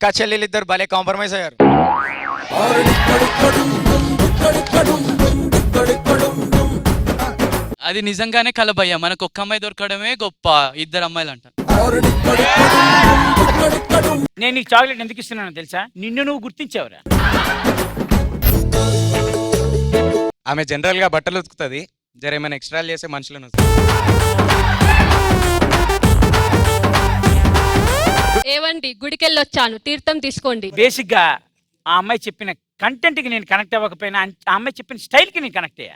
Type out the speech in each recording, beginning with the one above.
అక్క చెల్లెలు ఇద్దరు భలే కాంప్రమైజ్ అయ్యారు. అది నిజంగానే కలబయ్యా, మనకు ఒక్క అమ్మాయి దొరకడమే గొప్ప, ఇద్దరు అమ్మాయిలు అంట. నేను నీకు చాక్లెట్ ఎందుకు ఇస్తున్నానో తెలుసా? నిన్ను నువ్వు గుర్తించావురా. ఆమె జనరల్ గా బట్టలు ఉతుకుతుంది, జర ఏమైనా ఎక్స్ట్రా చేసే మనుషులను. ఏవండి, గుడికెళ్ళి వచ్చాను, తీర్థం తీసుకోండి. బేసిక్ గా ఆ అమ్మాయి చెప్పిన కంటెంట్ కి నేను కనెక్ట్ అవ్వకపోయినా ఆ అమ్మాయి చెప్పిన స్టైల్ కి నేను కనెక్ట్ అయ్యా.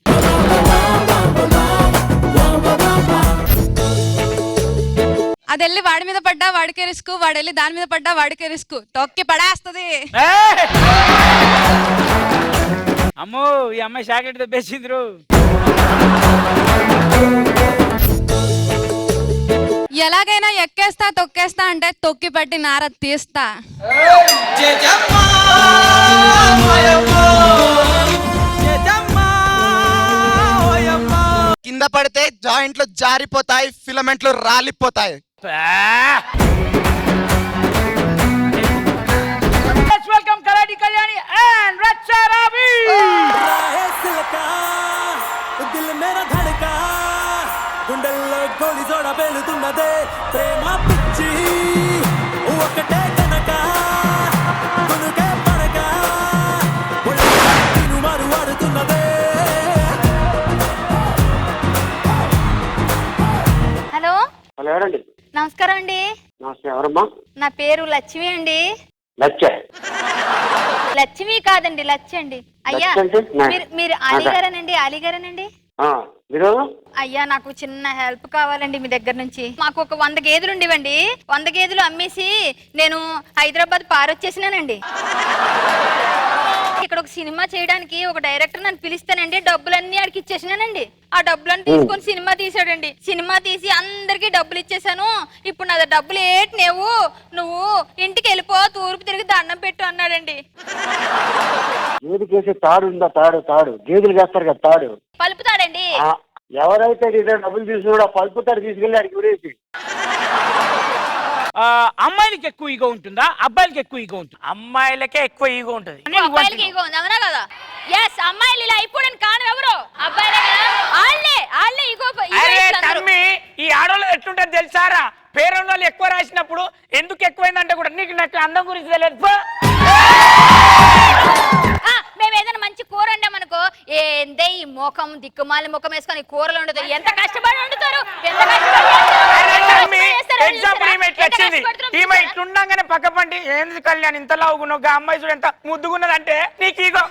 అది వెళ్ళి వాడి మీద పడ్డా వాడికే రిస్క్, వాడు వెళ్ళి దాని మీద పడ్డా వాడికే రిస్క్, తొక్కి పడేస్తుంది. అమ్మో, ఈ అమ్మాయి చాక్లెట్ దెబ్బేసిందిరు. ఎలాగైనా ఎక్కేస్తా తొక్కేస్తా అంటే తొక్కి పట్టి నార తీస్తా. కింద పడితే జాయింట్లు జారిపోతాయి, ఫిలమెంట్లు రాలిపోతాయి. Welcome karate Kalyani and Racha Ravi. దిల్ మేరా ధడకా, గుండెల్లో గోలి జోడ పేలుతున్నదే, ప్రేమ పిచ్చి ఒకటే కనుక గునుకే పడక ఒళ్ళు మారు వాడుతున్నదే. హలో హలో, ఎవరండి? నమస్కారం అండి. నమస్తే, ఎవరమ్మా? నా పేరు లక్ష్మి అండి. లచ్చే? లక్ష్మి కాదండి, లచ్చి అండి. అయ్యా, మీరు అలీగారేనండి? అలీగారేనండి. మీరు? అయ్యా, నాకు చిన్న హెల్ప్ కావాలండి మీ దగ్గర నుంచి. మాకు ఒక 100 గేదెలు ఉండేవండి. 100 గేదెలు అమ్మేసి నేను హైదరాబాద్ పారొచ్చేసినానండి. ఇక్కడ ఒక సినిమా చేయడానికి ఒక డైరెక్టర్ నన్ను పిలిస్తానండి, డబ్బులన్నీ ఆడికి ఇచ్చేసినానండి. ఆ డబ్బులన్నీ తీసుకొని సినిమా తీసాడండి. సినిమా తీసి అందరికి డబ్బులు ఇచ్చేసాను. ఇప్పుడు నా డబ్బులు ఏటి నువ్వు ఇంటికి వెళ్ళిపో, తూర్పు తిరిగి దండం పెట్టు అన్నాడండి. గేదెకేసే తాడు ఉందా? తాడు గేదెలు వేస్తారు కదా, తాడు పలుపుతాడండి. ఎవరైతే డబ్బులు తీసుకున్నాడో పలుపు తాడు తీసుకెళ్ళి అడిగి ఉరేసి. అమ్మాయిలకి ఎక్కువ ఈగో ఉంటుందా, అబ్బాయిలకి ఎక్కువ ఈగో ఉంటుంది? అమ్మాయిలకే ఎక్కువ ఈగో ఉంటుంది. అబ్బాయిలకి ఈగో ఉంది, అవునా కదా? ఎస్, అమ్మాయిలు ఇలా అయిపోవడానికి కారణం ఎవరు? అబ్బాయిలే కదా. వాళ్ళే ఈగో. తమ్మి, ఈ ఆడవాళ్ళు ఎట్లుంటుంది తెలుసారా? పేరున్న వాళ్ళు ఎక్కువ రాసినప్పుడు ఎందుకు ఎక్కువైందంటే కూడా నీకు నాకు అందం గురించి తెలియదు. మేము ఏదైనా మంచి కూర వండామనుకో, ఏందే ఈ ముఖం దిక్కుమాలి ముఖం వేసుకొని కూరలు ఉండదు. ఎంత కష్టపడి వండుతారు, ఎంత ఈమె ఇట్లుండగానే పక్క పండి ఏంది కళ్యాణ్ ఇంతలా ఊగున్నావు, అమ్మాయి చూడు ఎంత ముద్దుగున్నదంటే నీకు ఈగో.